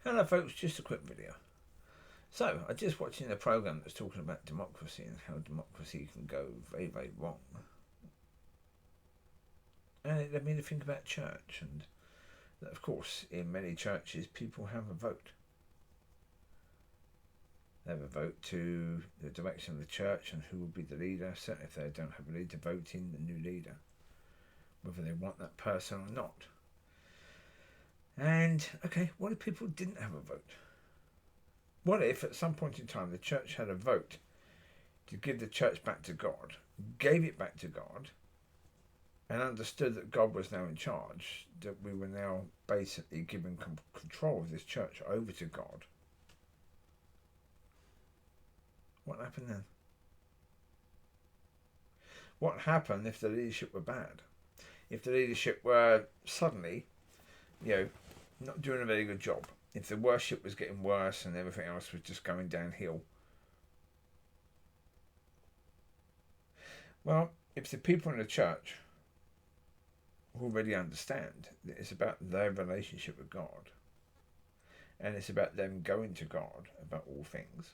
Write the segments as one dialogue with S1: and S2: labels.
S1: Hello folks, just a quick video. So, I just watching a program that's talking about democracy and how democracy can go very, very wrong. And it led me to think about church and that of course in many churches people have a vote. They have a vote to the direction of the church and who will be the leader. Certainly if they don't have a leader, vote in the new leader, whether they want that person or not. And okay, what if people didn't have a vote? What if at some point in time the church had a vote to give the church back to God, gave it back to God, and understood that God was now in charge, that we were now basically giving control of this church over to God? What happened then? What happened if the leadership were bad? If the leadership were suddenly, not doing a very good job? If the worship was getting worse and everything else was just going downhill? Well, if the people in the church already understand that it's about their relationship with God and it's about them going to God about all things,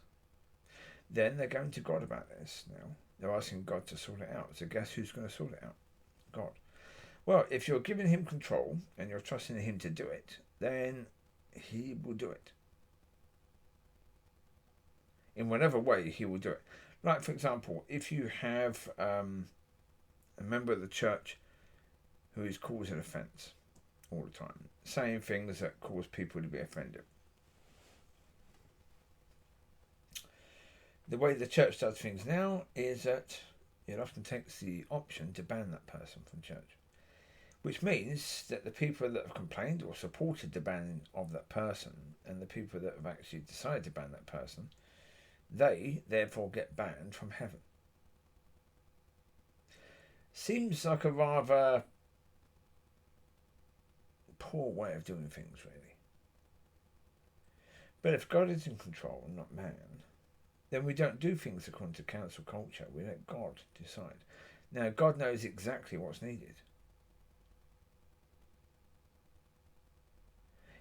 S1: then they're going to God about this now. They're asking God to sort it out. So guess who's going to sort it out? God. Well, if you're giving him control and you're trusting him to do it, then he will do it. In whatever way he will do it. Like, for example, if you have a member of the church who is causing offence all the time, saying things that cause people to be offended. The way the church does things now is that it often takes the option to ban that person from church, which means that the people that have complained or supported the banning of that person and the people that have actually decided to ban that person, they therefore get banned from heaven. Seems like a rather poor way of doing things, really. But if God is in control and not man, then we don't do things according to council culture. We let God decide. Now, God knows exactly what's needed.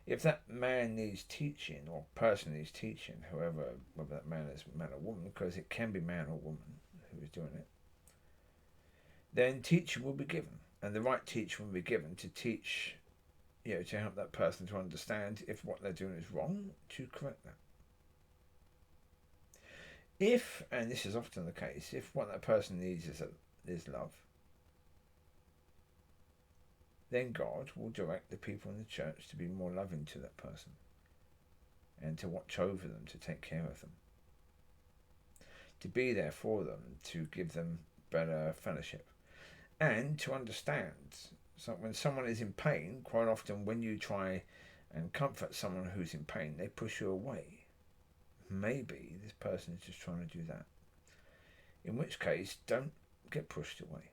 S1: If that man needs teaching or person needs teaching, whether that man is man or woman, because it can be man or woman who is doing it, then teaching will be given, and the right teaching will be given to teach, to help that person to understand if what they're doing is wrong, to correct that. If, and this is often the case, if what that person needs is love, then God will direct the people in the church to be more loving to that person and to watch over them, to take care of them, to be there for them, to give them better fellowship, and to understand. So when someone is in pain, quite often when you try and comfort someone who's in pain, they push you away. Maybe this person is just trying to do that. In which case, don't get pushed away.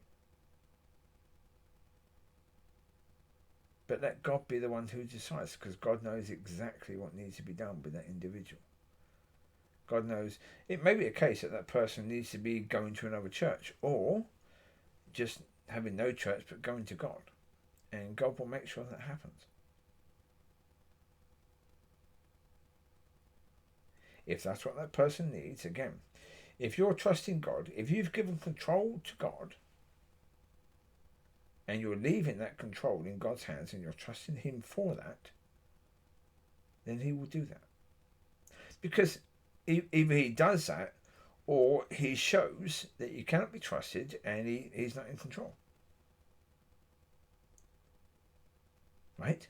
S1: But let God be the one who decides, because God knows exactly what needs to be done with that individual. God knows. It may be a case that that person needs to be going to another church, or just having no church but going to God. And God will make sure that happens. If that's what that person needs, again, if you're trusting God, if you've given control to God, and you're leaving that control in God's hands and you're trusting him for that, then he will do that. Because either he does that, or he shows that you cannot be trusted and he's not in control. Right?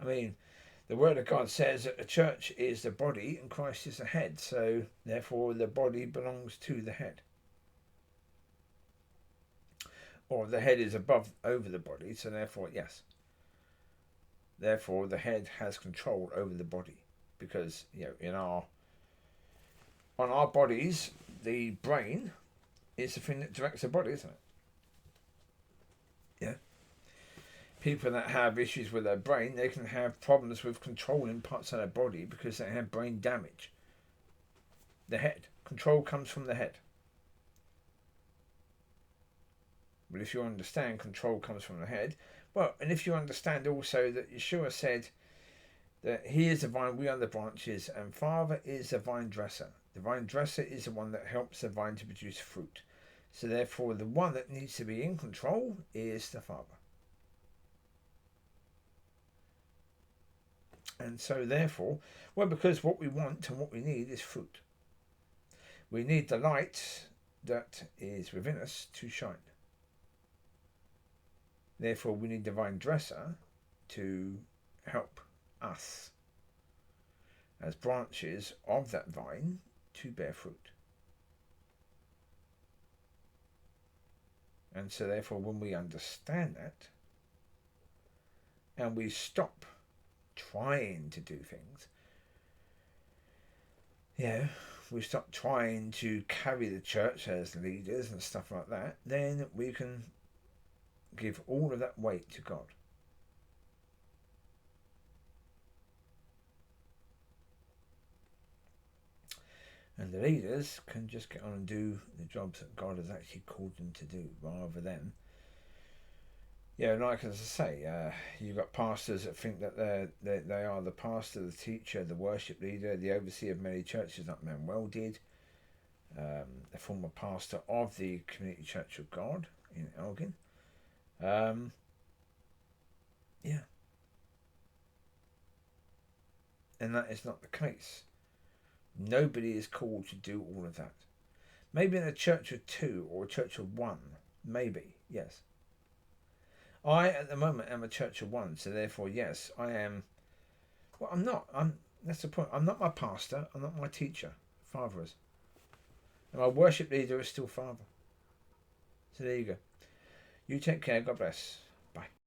S1: I mean, the word of God says that the church is the body and Christ is the head, so therefore the body belongs to the head. Or the head is over the body, so therefore, yes. Therefore, the head has control over the body, because on our bodies, the brain is the thing that directs the body, isn't it? Yeah. People that have issues with their brain, they can have problems with controlling parts of their body because they have brain damage. The head. Control comes from the head. Well, if you understand control comes from the head, well, and if you understand also that Yeshua said that he is the vine, we are the branches, and Father is the vine dresser. The vine dresser is the one that helps the vine to produce fruit. So therefore, the one that needs to be in control is the Father. And so therefore, well, because what we want and what we need is fruit. We need the light that is within us to shine. Therefore, we need the vine dresser to help us as branches of that vine to bear fruit. And so therefore, when we understand that and we stop trying to do things, we stop trying to carry the church as leaders and stuff like that, then we can give all of that weight to God. And the leaders can just get on and do the jobs that God has actually called them to do, rather than, like as I say, you've got pastors that think that they are the pastor, the teacher, the worship leader, the overseer of many churches, like Manuel did, the former pastor of the Community Church of God in Elgin. And that is not the case. Nobody is called to do all of that. Maybe in a church of 2 or a church of 1, maybe, yes. I, at the moment, am a church of 1, so therefore, yes, I am. Well, I'm not. That's the point. I'm not my pastor. I'm not my teacher. Father is. And my worship leader is still Father. So there you go. You take care. God bless. Bye.